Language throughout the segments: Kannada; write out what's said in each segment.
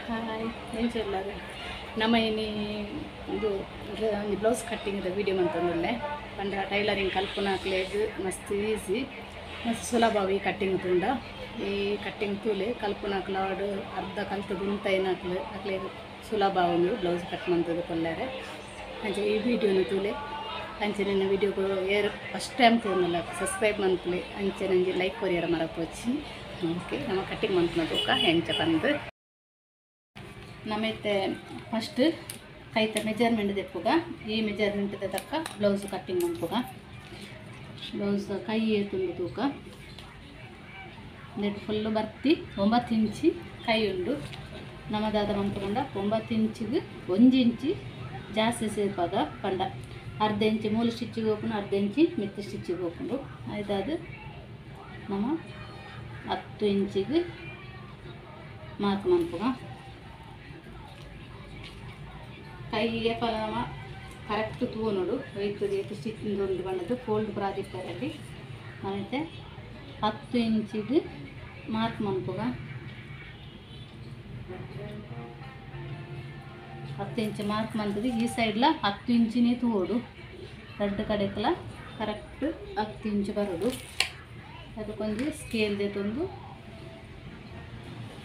ಹಾಯ್ ಏನು ಚೆಲ್ಲದು ನಮ್ಮ ಇನಿ ಇದು ಬ್ಲೌಸ್ ಕಟ್ಟಿಂಗ್ ವಿಡಿಯೋ ಮಂತಂದುಲ್ಲೆ ಪಂಡ ಟೈಲರಿಂಗ್ ಕಲ್ಪನಾಕ್ಲೇಗ್ ಮಸ್ತ್ ಈಸಿ ಮಸ್ತ್ ಸುಲಭವಾಗಿ ಕಟ್ಟಿಂಗ್ ತುಂಡ ಈ ಕಟ್ಟಿಂಗ್ ತೂಲೆ ಕಲ್ಪನಾಕ್ಲಾಡು ಅರ್ಧ ಕಲ್ತದ್ದು ಉಂತೈನಾಕ್ಲು ಅಕ್ಲೇಗ್ ಸುಲಭ ಒಂದು ಬ್ಲೌಸ್ ಕಟ್ ಮಂತದ್ದು ಕೊಲ್ಲಾರೆ ಅಂಚೆ ಈ ವಿಡಿಯೋನ ತೂಲೆ ಅಂಚೆ ನನ್ನ ವಿಡಿಯೋಗೆ ಏರ್ ಫಸ್ಟ್ ಟೈಮ್ ತೋರ್ನಲ್ಲ ಸಬ್ಸ್ಕ್ರೈಬ್ ಮಂತ್ಲಿ ಅಂಚೆ ನನಗೆ ಲೈಕ್ ಕೊರಿಯರ ಮರಪೋಚಿ ಓಕೆ ನಮ್ಮ ಕಟ್ಟಿಂಗ್ ಮಂತ್ನ ತೂಕ ಹೆಂಚೆ ಬಂದು ನಮ್ಮೈತೆ ಫಸ್ಟ್ ಕೈತ ಮೆಜರ್ಮೆಂಟ್ ತೆಪ್ಪುಗ ಈ ಮೆಜರ್ಮೆಂಟ್ ತಕ್ಕ ಬ್ಲೌಸ್ ಕಟ್ಟಿಂಗ್ ಮಂಪುಗ ಬ್ಲೌಸ್ ಕೈ ಏತುಂಡು ತೂಕ ನೆಟ್ ಫುಲ್ಲು ಬರ್ತಿ 9 ಇಂಚಿ ಕೈ ಉಂಡು ನಮ್ಮದಾದ ಮಂಪುಗೊಂಡ 9 ಇಂಚಿಗೆ 1 ಇಂಚಿ ಜಾಸ್ತಿ ಸೇರ್ಪಾಗ ಪಂಡ ಅರ್ಧ ಇಂಚಿ ಮೂಲ ಸ್ಟಿಚ್ಚಿಗೆ ಹೋಗ್ಕೊಂಡು ಅರ್ಧ ಇಂಚಿ ಮಿತ್ತಿ ಸ್ಟಿಚ್ಚಿಗೆ ಹೋಗ್ಕೊಂಡು ಆಯ್ತಾದ ನಮ್ಮ 10 ಇಂಚಿಗೆ ಮಾರ್ಕ್ ಮಂಪುಗ ಕೈಗೆ ನಮ್ಮ ಕರೆಕ್ಟ್ ತೂನೋಡು ಒಯ್ತದೆ ಸ್ಟಿಚ್ಚಿಂದ ಒಂದು ಬಣ್ಣದ್ದು ಫೋಲ್ಡ್ ಪ್ರಾಧಿಕಾರಲ್ಲಿ ಮತ್ತೆ 10 ಇಂಚಿಗೆ ಮಾರ್ಕ್ ಮಂಪುಗ 10 ಇಂಚ್ ಮಾರ್ಕ್ ಮಂತದ್ದು ಈ ಸೈಡ್ಲ 10 ಇಂಚಿನೇ ತೂಡು ಎರಡು ಕಡೆಗೆಲ್ಲ ಕರೆಕ್ಟ್ 10 ಇಂಚ್ ಬರೋದು ಅದಕ್ಕೊಂದು ಸ್ಕೇಲ್ದೆ ತಂದು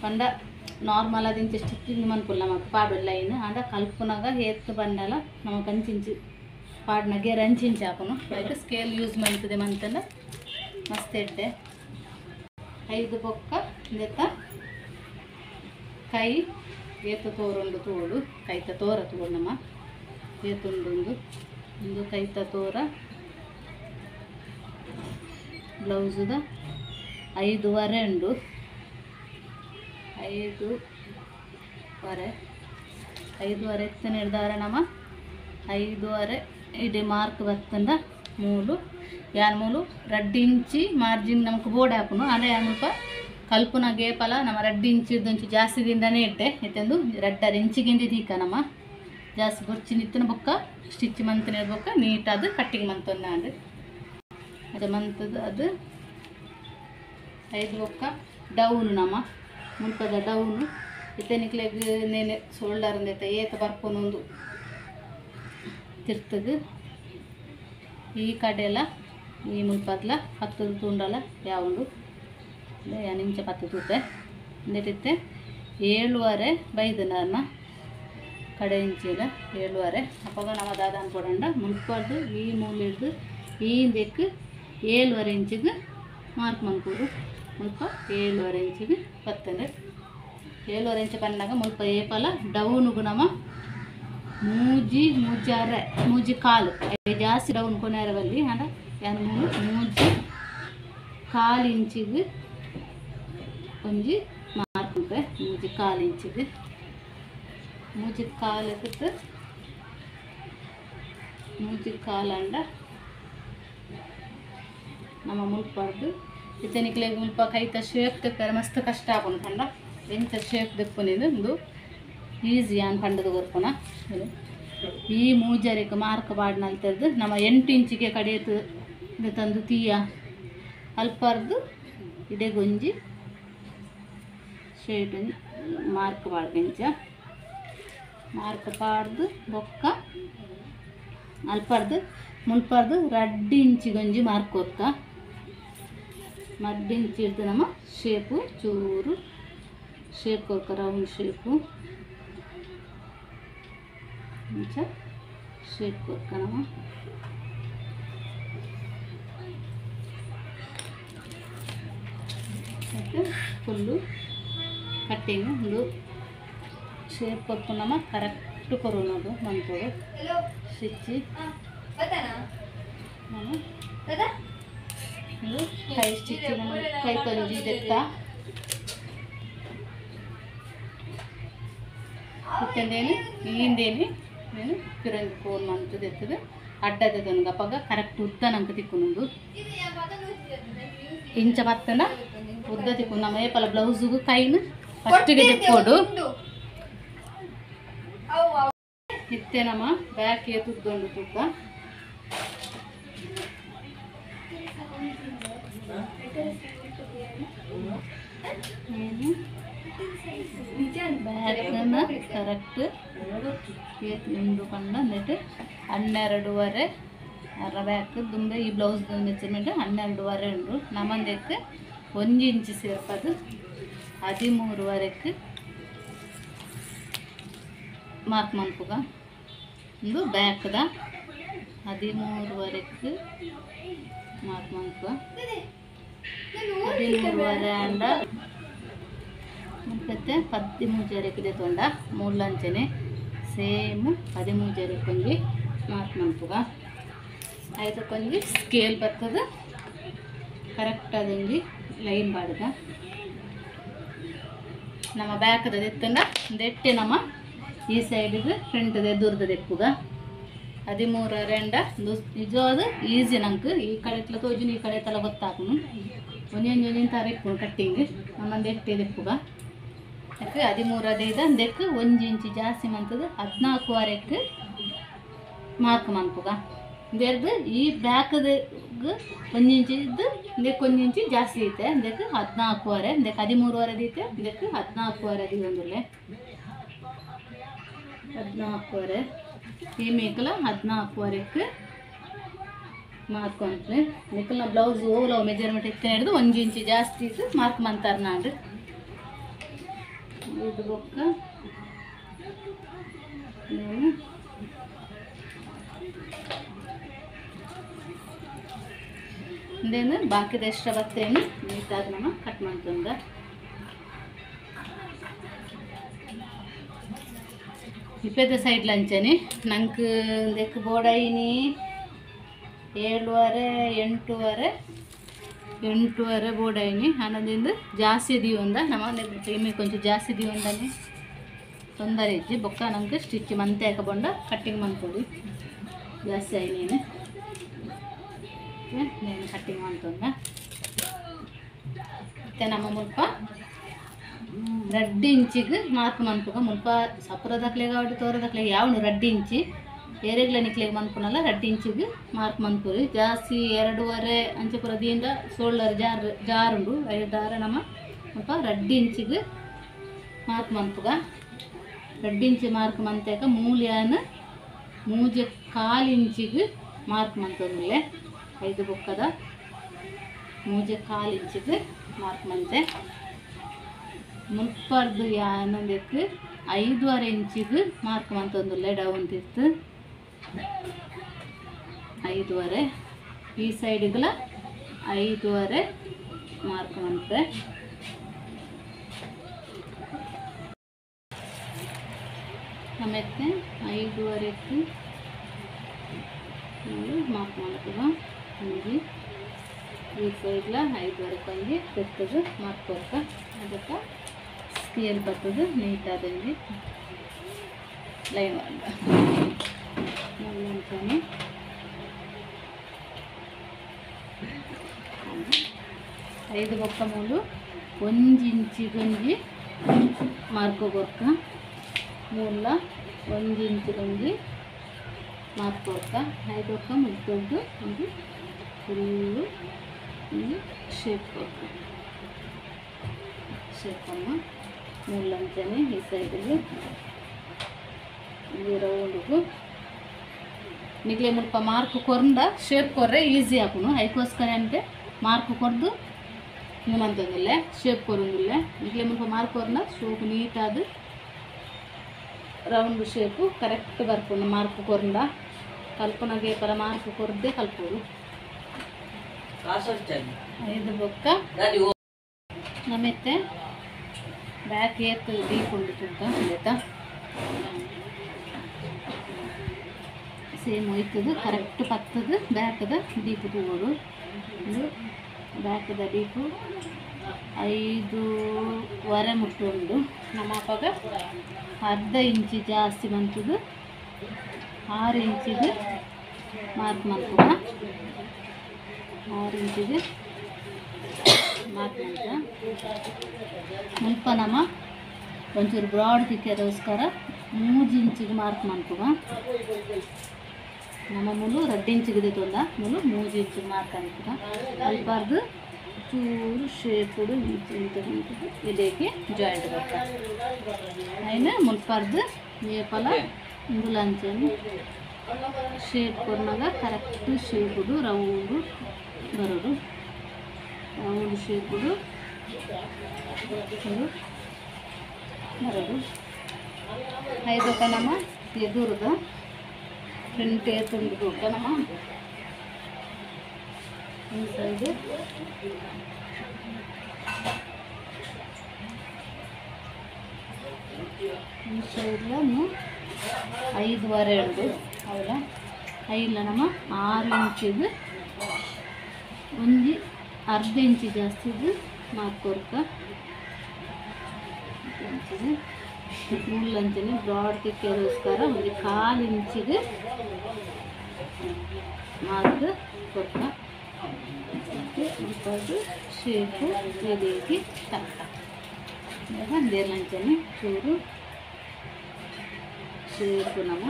ಪಂಡ ನಾರ್ಮಲ್ ಅದಿಂಚ ಸ್ಟಿಚ್ಚಿಂಗ್ ಮನ್ಪುಲ್ಲ ನಮಗೆ ಪಾಡು ಲೈನ್ ಆಂಡ ಕಲ್ಪನಾಗ ಏತ್ ಬಂಡಲ ನಮಗೆ ಅಂಚಿಂಚು ಪಾಡ್ನಾಗೆ ರಂಚಿಂಚು ಹಾಕೋನು ಆಯ್ತು ಸ್ಕೇಲ್ ಯೂಸ್ ಮಾಡ್ತದೆ ಮಂತಂಡ ಮಸ್ತ್ ಎಡ್ಡೆ 5 ಬೊಕ್ಕ ಜೊತ್ತ ಕೈ ಏತು ತೋರೊಂದು ತೋಡು ಕೈತ ತೋರ ತೋಡು ನಮ್ಮ ಏತುಂಡು ಕೈತ ತೋರ ಬ್ಲೌಸ್ದ 5.5 ಉಂಡು 5.5 ಎತ್ತನೆ ಹಿಡ್ದಾರ ನಮ್ಮ 5.5 ಇಡೀ ಮಾರ್ಕ್ ಬತ್ತಂದ ಮೂಲು ಯಾನ್ ಮೂಲು 2 ಇಂಚಿ ಮಾರ್ಜಿನ್ ನಮ್ಗೆ ಬೋರ್ಡ್ ಹಾಕೋನು ಅಂದರೆ ಸ್ವಲ್ಪ ಕಲ್ಪನ ಗೇಪಲ ನಮ್ಮ 2 ಇಂಚಿ ಇರ್ದಂಚು ಜಾಸ್ತಿ ದಿಂದನೇ ಇಟ್ಟೆ ಎತ್ತಂದು 2.5 ಇಂಚಿಗಿಂದ ತೀಕ ನಮ್ಮ ಜಾಸ್ತಿ ಗೊರ್ಚಿ ನಿತ್ತನ ಬೊಕ್ಕ ಸ್ಟಿಚ್ ಮಂತನ ಬೊಕ್ಕ ನೀಟಾದ ಕಟ್ಟಿಂಗ್ ಮಂತಂದ ಅಂದ್ರೆ ಅದು ಮಂತದ ಅದು 5 ಬೊಕ್ಕ ಡೌನ್ ನಮ್ಮ ಮುಲ್ಪದ ಡೌನು ಇತ್ತನಿಕ್ಲೆಗ್ ನೇನೆ ಶೋಲ್ಡರ್ ಅಂದೈತೆ ಏತ ಬರ್ಕೊಂಡೊಂದು ತಿರ್ತದು ಈ ಕಡೆ ಎಲ್ಲ ಈ ಮುಲ್ಪದ್ಲ 10 ತುಂಡಲ್ಲ ಯಾವುದು ನಿಮಿಷ 10 ತೂತೆ ಅಂದಿಟ್ಟೆ 7.5 ಬೈದನ ಕಡೆ ಇಂಚಿಲ 7.5 ಅಪ್ಪಾಗ ನಮ್ಮ ದಾದ ಅನ್ಕೊಡಂಡ ಮುಲ್ಪದ್ದು ಈ ಮೂಲೆ ಹಿಡ್ದು ಈ ಬೆಕ್ಕು 7.5 ಇಂಚಿಗೆ ಮಾರ್ಕ್ ಮನ್ಕೂರು ಮುಲ್ಪ 7.5 ಇಂಚಿಗೆ ಬರ್ತದೆ 7.5 ಇಂಚು ಬಂದಾಗ ಮುಲ್ಪ ಏಪಲ ಡೌನ್ಗು ನಮ್ಮ ಮೂಜಿ ಕಾಲು ಜಾಸ್ತಿ ಡೌನ್ ಕೊನೆರವಲ್ಲಿ ಅಂಡ ಯಾರು ಮೂಜಿ ಕಾಲು ಇಂಚಿಗೆ ಒಂಜಿ ಮಾರ್ಕ್ ಉಂಟೆ ಮೂಜಿ ಕಾಲು ಇಂಚಿಗೆ ಮೂಜಿ ಕಾಲಕ್ಕೆ ಮೂಜಿ ಕಾಲಂಡ ನಮ್ಮ ಮುಲ್ಪದ್ದು ಇತನಿಕ್ಲೆ ಮುಲ್ಪ ಕೈತ ಶೇಪ್ ತೆಕ್ತಾರೆ ಮಸ್ತ್ ಕಷ್ಟ ಆಪುಂಡು ಪಂಡ ಎಂತ ಶೇಪ್ ತೆಪ್ಪುನಿದು ಒಂದು ಈಸಿ ಆನ್ ಪಂಡದು ಕೊರ್ಪುನ ಈ ಮೂಜರಿಗೆ ಮಾರ್ಕ್ ಬಾಡ್ನಲ್ತದ್ದು ನಮ್ಮ 8 ಇಂಚಿಗೆ ಕಡೆಯದು ತಂದು ತೀಯ ಅಲ್ಪರ್ದು ಇಡೆ ಗೊಂಜಿ ಶೇಟ್ ಮಾರ್ಕ್ ಬಾಡ್ಗೆಂಚ ಮಾರ್ಕ್ ಪಾಡ್ದು ಬೊಕ್ಕ ಅಲ್ಪರ್ದು ಮುಲ್ಪರ್ದು 2 ಇಂಚಿ ಗಂಜಿ ಮಾರ್ಕ್ ಕೊಕ್ಕ 2 ಇಂಚಿ ಇಡ್ದು ನಮ್ಮ ಶೇಪು ಚೂರು ಶೇಪ್ ಕೊಕ್ಕ ರೌಂಡ್ ಶೇಪು ಇಂಚ ಶೇಪ್ ಕೊಕ್ಕ ನಮ್ಮ ಮತ್ತು ಫುಲ್ಲು ಕಟ್ಟಿಂಗ್ ಒಂದು ಶೇಪ್ ಕೊಟ್ಟು ನಮ್ಮ ಕರೆಕ್ಟ್ ಕೊರೋನದು ಮಂತೋಡು ಸ್ಟಿಚ್ಚಿ ನಮ್ಮ ಇದು ಕೈ ಸ್ಟಿಚ್ ಕೈ ತಂಜಿ ತೆತ್ತ ಇತ್ತಂದೇನು ಈಂದೇನು నేను ಪಿರಂಗಿ ಫೋನ್ ಮಂತದ್ದು ಎತ್ತದು ಅಡ್ಡದ ನನಗೆ ಅಪ್ಪಾಗ ಕರೆಕ್ಟ್ ಉದ್ದ ನಂಗೆ ತಿಕ್ಕೊಂದು ಇಂಚ ಬತ್ತನ ಉದ್ದ ತಿಕ್ಕೊಂಡು ನಮ್ಮ ಏಪಲ ಬ್ಲೌಸಿಗೂ ಕೈನ ಫಸ್ಟಿಗೆ ತಿಕ್ಕೋಡು ಇತ್ತೆ ನಮ್ಮ ಬ್ಯಾಕ್ ಏತುದ್ದೊಂಡು ತೂಕ ಬ್ಯಾಕ್ ಬ್ಯಾಕ್ನ ಕರೆಕ್ಟ್ ನಿಂದು ಕೊಂಡು ಅಂದಿಟ್ಟು 12.5 ಅರ ಬ್ಯಾಕ್ ದುಂಬೆ ಈ ಬ್ಲೌಸ್ ಮೆಜರ್ಮೆಂಟ್ 12.5 ಉಂಡು ನಮ್ಮಂದಕ್ಕೆ 1 ಇಂಚ್ ಸೇರ್ಪದು 13.5 ಮಾರ್ಕ್ ಮನ್ಪುಗ ಒಂದು ಬ್ಯಾಕ್ದ 13.5 ಮಾರ್ಕ್ ಮನ್ಪುಗ 13.5 ಅಂಡ ಮತ್ತೆ 13.5 ತೊಂಡ ಮೂರ್ಲಂಚನೆ ಸೇಮ್ 13.5 ಕೊಂಜಿ ಮಾರ್ಕ್ ಮನ್ಪುಗ ಐದಕ್ಕೊಂಜಿ ಸ್ಕೇಲ್ ಬರ್ತದೆ ಕರೆಕ್ಟ್ ಅದೊಂಜಿ ಲೈನ್ ಬಾಡ್ಗ ನಮ್ಮ ಬ್ಯಾಕ್ದ ಎತ್ತಂಡ ದೆಟ್ಟೆ ನಮ್ಮ ಈ ಸೈಡ್ಗೆ ಫ್ರಂಟ್ದ ಎದುರ್ದ ದೆಪ್ಪುಗ 13.5 ಅಂಡ ನಿಜವಾದ ಈಸಿ ನಂಗೆ ಈ ಕಡೆ ತೋಜುನು ಈ ಕಡೆ ತಲ ಗೊತ್ತಾಕುನು ಒಂದೊಂದು ತರ ಇಪ್ಪು ಕಟ್ಟಿಂಗ್ ನಮ್ಮಂದು ಎಟ್ಟೆ ದೆಪ್ಪುಗ ಯಾಕೆ 13.5 ಅಂದಕ್ಕೆ 1 ಇಂಚ್ ಜಾಸ್ತಿ ಮಂತದ 14.5 ಮಾರ್ಕ್ ಮನ್ಪುಗ ಬೇರ್ದು ಈ ಬ್ಯಾಕ್ದ 1 ಇಂಚ್ ಇದ್ದು ಇದಕ್ಕೆ 1 ಇಂಚ್ ಜಾಸ್ತಿ ಐತೆ ಇದಕ್ಕೆ 14.5 ಇದಕ್ಕೆ 13.5 ಐತೆ ಇದಕ್ಕೆ 14.5 ಒಂದಲ್ಲೇ 14.5 ಈ ಮೇಕಲ 14.5 ಮಾರ್ಕ್ ಅಂತೆ ಮೇಕಲ್ನ ಬ್ಲೌಸ್ ಓಲೋ ಮೆಜರ್ಮೆಂಟ್ ಎತ್ತಿನ ಹಿಡಿದು 1 ಇಂಚ್ ಜಾಸ್ತಿ ಇತ್ತು ಮಾರ್ಕ್ ಮಂತಾರ ನಾಡು ಇದು ಬೊಕ್ಕ ಇಂದೇನು ಬಾಕಿದ ಎಷ್ಟ ಬತ್ತೇನು ನೀಟಾಗಿ ನಮ್ಮ ಕಟ್ ಮಾಡ್ಕೊಂಡ ಇಪ್ಪತ್ತು ಸೈಡ್ ಲಂಚನೆ ನಂಗೆ ದೆಕ್ಕು ಬೋಡೈನಿ 7.5 8.5 ಬೋಡೈನಿ ಅನ್ನೋದ್ರಿಂದ ಜಾಸ್ತಿ ದೀವಂದ ನಮ್ಮ ಟೈಮಿ ಕೊಂಚ ಜಾಸ್ತಿ ದೀವಂದಾನೆ ತೊಂದರೆ ಇಜ್ಜಿ ಬೊಕ್ಕ ನಮಗೆ ಸ್ಟಿಚ್ ಮಂತೆ ಹಾಕೊಂಡ ಕಟ್ಟಿಂಗ್ ಮಾಡ್ಕೊಳ್ಳಿ ಜಾಸ್ತಿ ಆಯ್ನೇನು నేను కట్టింగ్ ಮಾಡ್ಕೊಂಡ ಮತ್ತೆ ನಮ್ಮ ಮುಲ್ಪ 2 ಇಂಚಿಗೆ ಮಾರ್ಕ್ ಮನ್ಪುಗ ಮುಲ್ಪ ಸಪುರದಕ್ಲೆ కాబట్టి ತೋರದಕ್ಲೆ ಯಾವನು 2 ಇಂಚಿ ಏರೆಗ್ಲ ನಿಕ್ಲೆಗೆ ಮನ್ಪುನಲ್ಲ 2 ಇಂಚಿಗೆ ಮಾರ್ಕ್ ಮನ್ಪುರಿ ಜಾಸ್ತಿ 2.5 ಅಂಚೆ ಪುರದಿಂದ ಶೋಲ್ಡರ್ ಜಾರುಂಡು 5 ನಮ್ಮ ಮುಲ್ಪ 2 ಇಂಚಿಗೆ ಮಾರ್ಕ್ ಮನ್ಪುಗ 2 ಇಂಚಿ ಮಾರ್ಕ್ ಮಂತಾಕ ಮೂಲ್ಯಾನ 3.25 ಇಂಚಿಗೆ ಮಾರ್ಕ್ ಮಂತಂದುಲ್ಲೆ 5 ಬೊಕ್ಕದ 3.25 ಇಂಚಿಗೆ ಮಾರ್ಕ್ ಮಂತೆ ಮುಲ್ಪರ್ದು ಯಾನಂದಕ್ಕೆ 5.5 ಇಂಚಿಗೆ ಮಾರ್ಕ್ ಮಂತಂದುಲ್ಲೆ ಡೌನ್ ತಿತ್ತು 5.5 ಈ ಸೈಡ್ಗಳ 5.5 ಮಾರ್ಕ್ ಮಂತೆ ಆಮೇಲೆ 5.5 ಮಾರ್ಕ್ ಮಾಡ್ತೀವ ಹಂಗೆ ಈ ಸೈಡ್ಲ 5.5 ಕೊಂಜಿ ತೆತ್ತದು ಮಾರ್ಕ್ ಕೊಡ್ಕ ಅದಕ್ಕೆ ಸ್ಕೇಲ್ ಬರ್ತದೆ ನೀಟಾದಂಗೆ ಲೈನ್ ಅಂತಾನೆ 5 ಬೊಕ್ಕ ಮೂಲು 1 ಇಂಚಿಗೊಂಜಿ ಮಾರ್ಕ್ ಕೊಡ್ಕ ಮೂಲ 1 ಇಂಚಿಗೊಂಜಿ ಮಾರ್ಕ್ ಕೊಡ್ಕ 5 ಬೊಕ್ಕ ಮುಗಿದು ಒಂದು ಫುಲ್ಲು ಒಂದು ಶೇಪ್ ಕೊಡ್ಕ ಶೇಪನ್ನು ಮೂಲಂಚನೆ ಈ ಸೈಡಲ್ಲಿ ಈ ರೌಂಡ್ಗೂ ನಿಗ್ಲೆ ಮುಲ್ಪ ಮಾರ್ಕ್ ಕೊರ್ದ ಶೇಪ್ ಕೊರ್ರೆ ಈಸಿ ಹಾಕುನು ಐಕೋಸ್ಕರ అంటే ಮಾರ್ಕ್ ಕೊರ್ದು ನಿಮ್ಮಂತಂದಿಲ್ಲ ಶೇಪ್ ಕೊರಂಗಿಲ್ಲ ನಿಗ್ಲೆ ಮುಲ್ಪ ಮಾರ್ಕ್ ಕೊರ್ನ ಶೋಪ್ ನೀಟಾದ ರೌಂಡ್ ಶೇಪು ಕರೆಕ್ಟ್ ಬರ್ಪುನು ಮಾರ್ಕ್ ಕೊರ್ದ ಕಲ್ಪನಾಗೆ ಪರ ಮಾರ್ಕ್ ಕೊರ್ದೆ ಕಲ್ಪೋದು 5 ಬೊಕ್ಕ ನಮ್ಮತ್ತೆ ಬ್ಯಾಕ್ ಏತ್ ಡೀಪ್ ಉಂಡಿತುಂಟ ಆಯ್ತಾ ಸೇಮ್ ಹೋಯ್ತದು ಕರೆಕ್ಟ್ ಪತ್ತದು ಬ್ಯಾಕ್ದ ಡೀಪ್ ತಗೋದು ಇದು ಬ್ಯಾಕ್ದ ಡೀಪು 5.5 ಮುಟ್ಟುಂಡು ನಮ್ಮ ಅಪ್ಪಗ 1/2 ಇಂಚಿ ಜಾಸ್ತಿ ಬಂತದು 6 ಇಂಚಿಗೆ ಮಾರ್ಕ್ ಮಾಡ್ಕೋಣ 6 ಇಂಚಿಗೆ ಮಾರ್ಕ್ ಮಾಡ್ಕ ಮುಲ್ಪ ನಮ್ಮ ಒಂಚೂರು ಬ್ರಾಡ್ ತಿಕ್ಕೋದಕ್ಕೋಸ್ಕರ 3 ಇಂಚಿಗೆ ಮಾರ್ಕ್ ಮಾಡ್ಕೋಗ ನಮ್ಮ ಮೂಲು 2 ಇಂಚಿಗೆ ತೊಂದ ಮೂಲು 3 ಇಂಚಿಗೆ ಮಾರ್ಕ್ ಮಾಡ್ಕೋಗ ಅಲ್ಪಾರ್ದು ಚೂರು ಶೇಪುಡು ಇಂತ ಇದಕ್ಕೆ ಜಾಯಿಂಟ್ ಬರ್ತಾ అయినా ಮುಲ್ಪಾರ್ದು ಏಪಲ ಇಂದುಲಂಚನೆ ಶೇಪ್ ಕೊರ್ನಾಗ ಕರೆಕ್ಟ್ ಶೇಪುಡು ರೌಂಡು ಬರೋದು ರೌಂಡ್ ಶೇಪುಡು ಬರೋದು ಐದು ಕಣಮ್ಮ ಎದುರುದ ಫ್ರಂಟ್ ತುಂಡು ಕಣಮ್ಮ ಈ ಸೈಡ್ ಈ ಸೈಡ್ಲೂ 5.2 ಅವಳ ಐಲ್ಲ ನಮ್ಮ 6 ಇಂಚಿದು ಒಂದು ಅರ್ಧ ಇಂಚು ಜಾಸ್ತಿದು ಮಾರ್ಕೋರ್ಕ ಇಂಚಿದು ಮುಳ್ಳಂಚನೆ ಬ್ರಾಡ್ ತಿಕ್ಕೋಸ್ಕರ ಒಂದು 1/4 ಇಂಚಿಗೆ ಮಾರ್ಕ್ ಕೊರ್ಕ ಮತ್ತು ಶೇಪು ಎದೆಗೆ ತಕ್ಕ ದೇರ್ಲಂಚನೆ ಚೂರು ಶೇಪು ನಮ್ಮ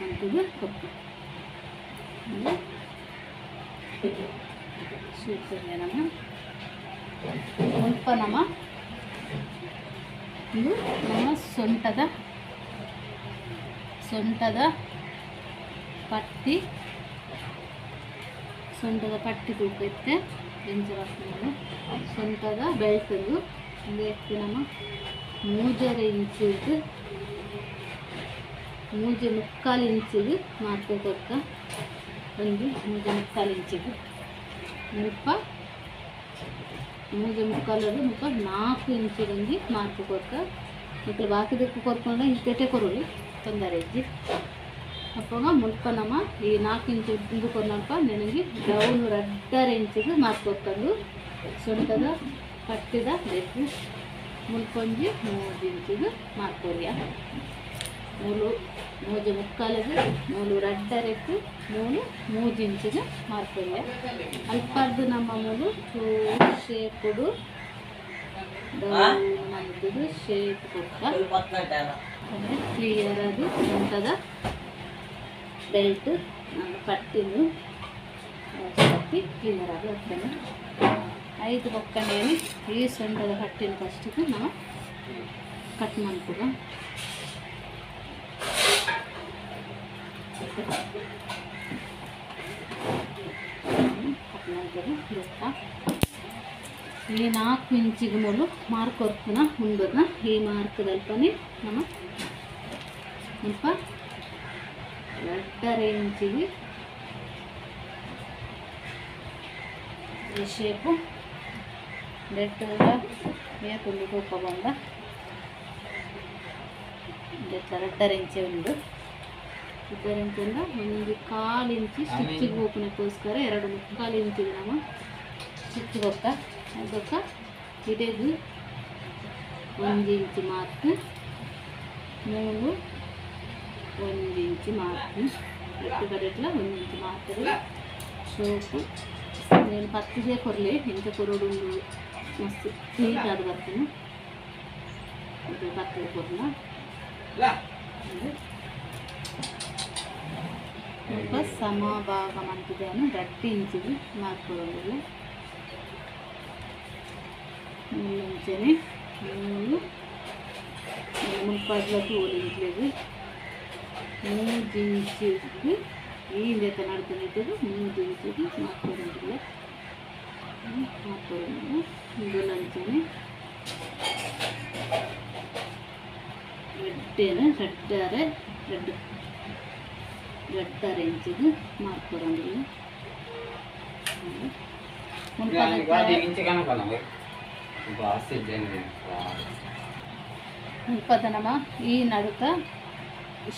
ಮಂತದ ಕೊಪ್ಪು ಶೇಪು ನಮ್ಮ ಸ್ವಲ್ಪ ನಮ್ಮ ಇದು ನಮ್ಮ ಸೊಂಟದ ಪಟ್ಟಿ ತೂಕ ಇತ್ತೆ ಎಂಚು ಸೊಂಟದ ಬೆಲ್ಟದು ಒಂದು ನಮ್ಮ 3.5 ಇಂಚಿಗೆ 3.25 ಇಂಚಿಗೆ ಮಾಡ್ಕೋಬೇಕ ಒಂದು 3.25 ಇಂಚಿಗೆ ಮುಪ್ಪ 3.25 ಮುಪ್ಪ 4 ಇಂಚಿಗೆ ಮಾಡ್ಕೋಬೇಕ ಮತ್ತು ಬಾಕಿದಕ್ಕೆ ಕೊರ್ಕೊಂಡ ಇಂಪೇಟೆ ಕೊರೋಲಿ ತೊಂದರೆ ಇಜ್ಜಿ ಅಪ್ಪಾಗ ಮುಲ್ಪ ನಮ್ಮ ಈ 4 ಇಂಚು ಇದು ಕೊರ್ನಪ್ಪ ನನಗೆ ಡೌನ್ 2.5 ಇಂಚಿಗೆ ಮಾಡ್ಕೊಕೊಂಡು ಸೊಂಟದ ಪಟ್ಟಿದ ಬೇಕು ಮುಲ್ಕೊಂಜಿ 3 ಇಂಚಿಗೆ ಮಾಡ್ಕೊರಿಯ 3.25 3 ಇಂಚಿಗೆ ಮಾಡ್ಕೊರಿಯ ಅಲ್ಪಾರ್ದು ನಮ್ಮ ಮೂಲು ಶೇಪುಡು ನಮ್ಮದು ಶೇಪ್ ಕೊಟ್ಟ ಕ್ಲಿಯರ್ ಅದು ಸೊಂಟದ ಬೆಲ್ಟ್ ಪಟ್ಟಿದು ಪಟ್ಟಿ ಕ್ಲಿಯರ್ ಆಗಿ ಹೋಗ್ತಾನೆ 5 ಪಕ್ಕನೇನು ಈ ಸೊಂಟದ ಪಟ್ಟಿನ ಫಸ್ಟಿಗೆ ನಾವು ಕಟ್ ಮಾಡ್ಕೊಡ ಈ 4 ಇಂಚಿಗೆ ಮೂಲು ಮಾರ್ಕ್ ಹೊರ್ಕನ ಮುಂದನ್ನ ಈ ಮಾರ್ಕ್ದಲ್ಪನೇ ನಮ್ಮ ಸ್ವಲ್ಪ 2.5 ಇಂಚಿಗೆ ಈ ಶೇಪು ಬೇಕುಂಡು ತೂಕ ಬಂದ 2.5 ಇಂಚಿ ಉಂಡು 2.5 ಇಂಚಿಂದ ಒಂದು 1/4 ಇಂಚಿ ಸ್ಟಿಚ್ಚಿಗೆ ಹೋಗ್ನಕ್ಕೋಸ್ಕರ 2.25 ಇಂಚಿಗೆ ನಮ್ಮ ಸ್ಟಿಚ್ಚಿಗೆ ಹೋಗ್ತಾ ಅದಕ್ಕೆ ಇದೇದು 1 ಇಂಚಿ ಮಾರ್ಕ್ 1 ಇಂಚಿ ಮಾರ್ಕ್ ಎಟ್ಟು ಕಡೆಟ್ಲ 1 ಇಂಚಿ ಮಾರ್ಕ್ ಸೋಪು నేను పత్తిదే కొరలే ఇంత కొరడు మస్తు నీట్ అది ಬರ್ತೀನಿ ಇದು ಪತ್ತಿದೆ ಕೊರಲ ಸ್ವಲ್ಪ ಸಮಭಾಗ ಮಾಡ್ತಿದ್ದೇನೆ 2 ಇಂಚಿಗೆ ಮಾಡ್ಕೊಳ್ಳೋದಿಲ್ಲ 3 ಇಂಚಿನೇ 3 ಇಂಚಿಗೆ 3 ಇಂಚಿಗೆ ಈ ಜೊತೆ ನಡ್ಕೊಂಡಿದ್ದು 3 ಇಂಚಿಗೆ ಮಾಡ್ಕೊಳ್ಳೋದಿಲ್ಲ ಇದು ಲಂಚನೆ ರೆಡ್ಡರೆ ಇಂಚಿಗೆ ಮಾಡ್ಕೊಳ್ಳೋದಿಲ್ಲ ನಮ್ಮ ಈ ನಡುಕ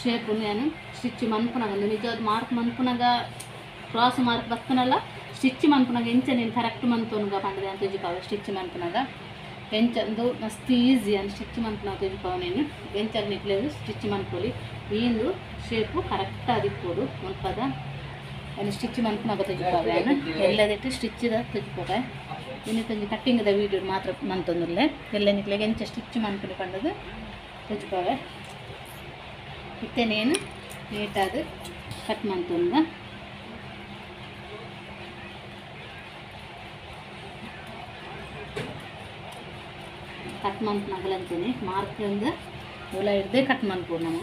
ಶೇಪು ನಾನು ಸ್ಟಿಚ್ ಮನ್ಪುನಾಗ ನಿಜವಾದ ಮಾರ್ಕ್ ಮನ್ಪುನಾಗ ಕ್ರಾಸ್ ಮಾರ್ಕ್ ಬರ್ತನಲ್ಲ ಸ್ಟಿಚ್ ಮನ್ಪುನಾಗ ಎಂಚ ನೀನು ಕರೆಕ್ಟ್ ಮನ್ತೋನ್ಗ ಪಂಡದೆ ಅಂತ ತುಜಿಪಾವ ಸ್ಟಿಚ್ ಮನ್ಪುನಾಗ ಎಂಚಂದು ಮಸ್ತ್ ಈಸಿ ಅಂತ ಸ್ಟಿಚ್ ಮನ್ಪುನಾಗ ತುಜಿಪಾವ ನೀನು ಎಂಚಾಗ ನಿಟ್లేదు ಸ್ಟಿಚ್ ಮನ್ಕೊಳ್ಳಿ ಈಂದು ಶೇಪು ಕರೆಕ್ಟ್ ಅದಿಕ್ಕೋಡು ಮುಲ್ಪದ ಅಲ್ಲಿ ಸ್ಟಿಚ್ ಮನ್ಪುನಾಗ ತುಜಿಪಾವೆ ನಾನು ಎಲ್ಲದಿಟ್ಟು ಸ್ಟಿಚ್ದ ತುಜಿಪಾವೆ ಇನ್ನಿತ್ತೊಂದು ಕಟ್ಟಿಂಗ್ದ ವೀಡಿಯೋ ಮಾತ್ರ ಮನ್ತೊಂದುಲ್ಲೆ ಎಲ್ಲ ನಿಟ್ಲೆಗೆ ಎಂಚ ಸ್ಟಿಚ್ ಮನ್ಪುಲಿ ಪಂಡದು ತುಜಿಪಾವೆ ಇತ್ತೆ ನೀನು ನೀಟಾದ ಕಟ್ ಮನ್ತೊಂದ ಕಟ್ ಮಾಡ್ಕೊಂಡಂತೀನಿ ಮಾರ್ಕಿಂದ ಇವೆಲ್ಲ ಹಿಡ್ದೇ ಕಟ್ ಮಾಡ್ಬೋದು ನಮ್ಮ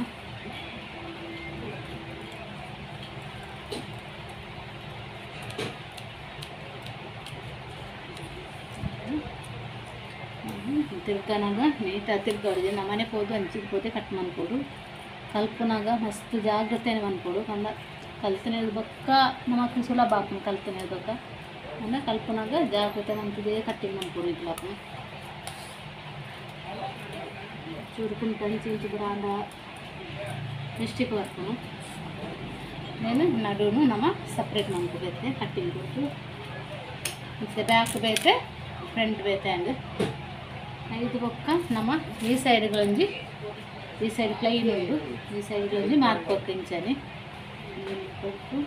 ತಿರ್ಕನಾಗ ನೀಟಾಗಿ ತಿರ್ಗಾಡಿದೆ ನಮ್ಮನೆ ಹೋದು ಹಂಚಿಗೆ ಹೋದೆ ಕಟ್ ಮಾಡ್ಕೊಡು ಕಲ್ಪನಾಗ ಮಸ್ತ್ ಜಾಗ್ರತೆ ಮಾಡ್ಕೊಡು ಕಂದ ಕಲ್ತನೆ ಇರ್ಬೇಕ ನಮ್ಮಕ್ಕ ಸುಲಭ ಹಾಕೊಂಡು ಕಲ್ತನೆ ಇರ್ಬೇಕ ಅಂದ್ರೆ ಕಲ್ಪನಾಗ ಜಾಗ್ರತೆ ಮಾಡ್ತಿದ್ದೆ ಕಟ್ಟಿಂಗ್ ಮಾಡ್ಕೊಡು ಇಟ್ಲಾಕ ಚೂರುಕೊಂಡು ತಂಚಿ ಇಂಚು ಬ್ರಾಂಡ ಮಿಸ್ಟೇಕ್ ಬರ್ತಾನು నేను నడును ನಮ್ಮ ಸಪ್ರೇಟ್ ಮಾಡ್ಕೋಬೇಕು ಕಟ್ಟಿಂಗ್ ಕೊಟ್ಟು ಮತ್ತೆ ಬ್ಯಾಕ್ ಬೇತೆ ಫ್ರಂಟ್ ಬೇತೆ ಅಂದು ಐದು ಪಕ್ಕ ನಮ್ಮ ಈ ಸೈಡ್ಗಳಂಜಿ ಈ ಸೈಡ್ ಪ್ಲೈನ್ ಉಂಡು ಈ ಸೈಡ್ಗಳಂಜಿ ಮಾರ್ಕೋಬೇಕು ಇಂಚನೆ ಕೊಟ್ಟು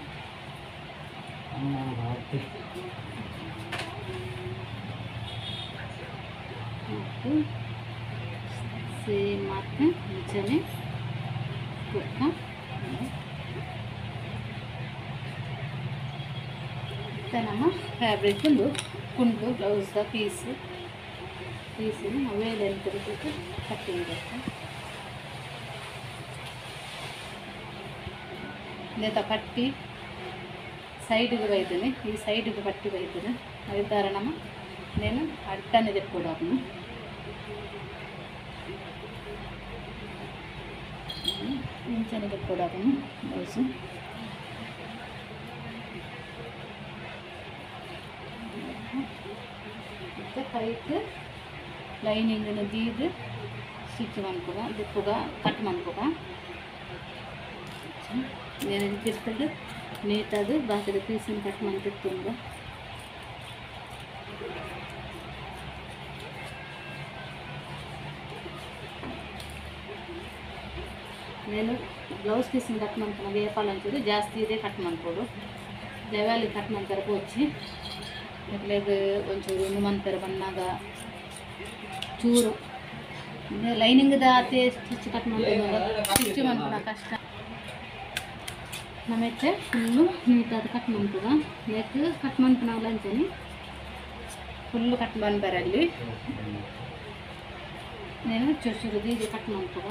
ಸೇಮ್ ಮಾರ್ಕ್ ಇಂಚನೆ ಕೊಕ್ಕ ನಮ್ಮ ಫ್ಯಾಬ್ರಿಕ್ ಒಂದು ಕುಂಡು ಬ್ಲೌಸ್ದ ಪೀಸು ಅವೇ ಲೆಂತ್ ಬಿಟ್ಟು ಕಟ್ಟಿಂಗ್ ಬೇಕು నేత పట్టి సైడ్కి బయటని ఈ సైడ్కి పట్టి బయటని అది కారణము నేను అడ్డని తెప్పుకోవడం ఇంచని తెప్పుకోవడం బ్లౌజ్ ಮತ್ತೆ ಕೈಟ್ ಲೈನಿಂಗನ್ನು ದೀದು ಸ್ಟಿಚ್ ಮಾಡ್ಕೊಗ ದಿಪ್ಪುಗ ಕಟ್ ಮಾಡ್ಕೊಗ నేను తిరుగుతాడు నీటది బాగా పీసుని కట్ ಮಾಡ್ತಿತ್ತು నేను ಬ್ಲೌಸ್ ಪೀಸ್ని ಕಟ್ ಮಾಡ್ಕೊಂಡು వేపాలంటే ಜಾಸ್ತಿ ಇದೆ ಕಟ್ ಮಾಡ್ಕೊಡು ಲೆವೆಲ್ ಕಟ್ ಮಾಡ್ತಾರೆ వచ్చి ಇರ್ಲೇದು ಒಂಚೂರು ಇನ್ನುಮಂತರ ಬಂದಾಗ ಚೂರು ಲೈನಿಂಗ್ದ ಆತೆ ಸ್ಟಿಚ್ ಕಟ್ ಮಾಡ್ಕೊಂಡು ಸ್ಟಿಚ್ ಮಾಡ್ಕೊಳ ಕಷ್ಟ ನಮ್ಮೈತೆ ಫುಲ್ಲು ನೀಟಾಗಿ ಕಟ್ ಮಾಡ್ತದ ನೆಕ್ ಕಟ್ ಮಾಡ್ಕೊಳಲ್ಲ ಅಂತೀನಿ ಫುಲ್ಲು ಕಟ್ ಬಂದರಲ್ಲಿ నేను ಚೂರು ಇದು ಕಟ್ ಮಾಡ್ತದ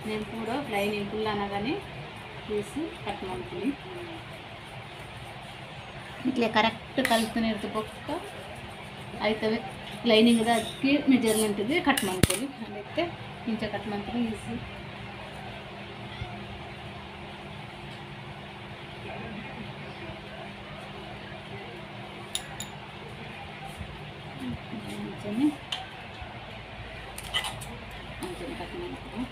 నేను కూడా లైనింగ్ ఫుల్ అనగానే తీసి కట్ ಮಾಡ್ತೀನಿ ఇట్లా కరెక్ట్ కలుపుతూనే ఇరుతుపోక అవుతుంది లైనింగ్ ಅದಕ್ಕೆ ಮೆಜರ್ಮೆಂಟ್ ಇದೆ ಕಟ್ ಮಾಡ್ಕೊಳ್ಳಿ ಅದಕ್ಕೆ ಇಂಚ ಕಟ್ ಮಾಡ್ತೀನಿ ಈಸಿ ಅಂಚನೆ ಕಟ್ ಮಾಡ್ತೀನಿ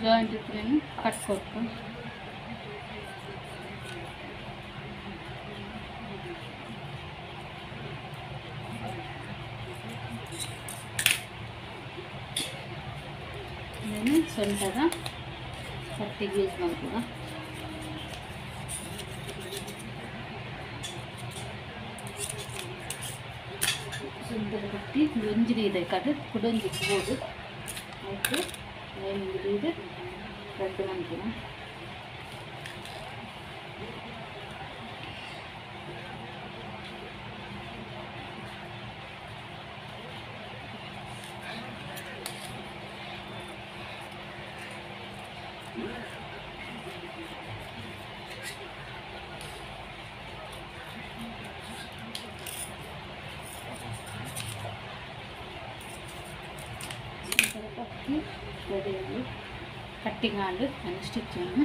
ಜಾಯಿಂಟ್ ಇದ್ರೆ ಕಟ್ ಕೊಟ್ಟು నేను సొంతగా పట్టిಗೆ ಯೂಸ್ ಮಾಡ್ತೀವ ಸೊಂತದ ಪಟ್ಟಿ ಒಂಜಿನ ಇದೆ ಕಡೆ ಕುಡೊಂಜಿ ಹೋದು ಆಯಿತು ಲೈನಿಂಗ್ ಇದು ರದ್ದು ಮಾಡ್ತೀವ పట్టి రెడీ కట్టింగ్ ఆళ్ళు అండ్ స్టిచ్చింగ్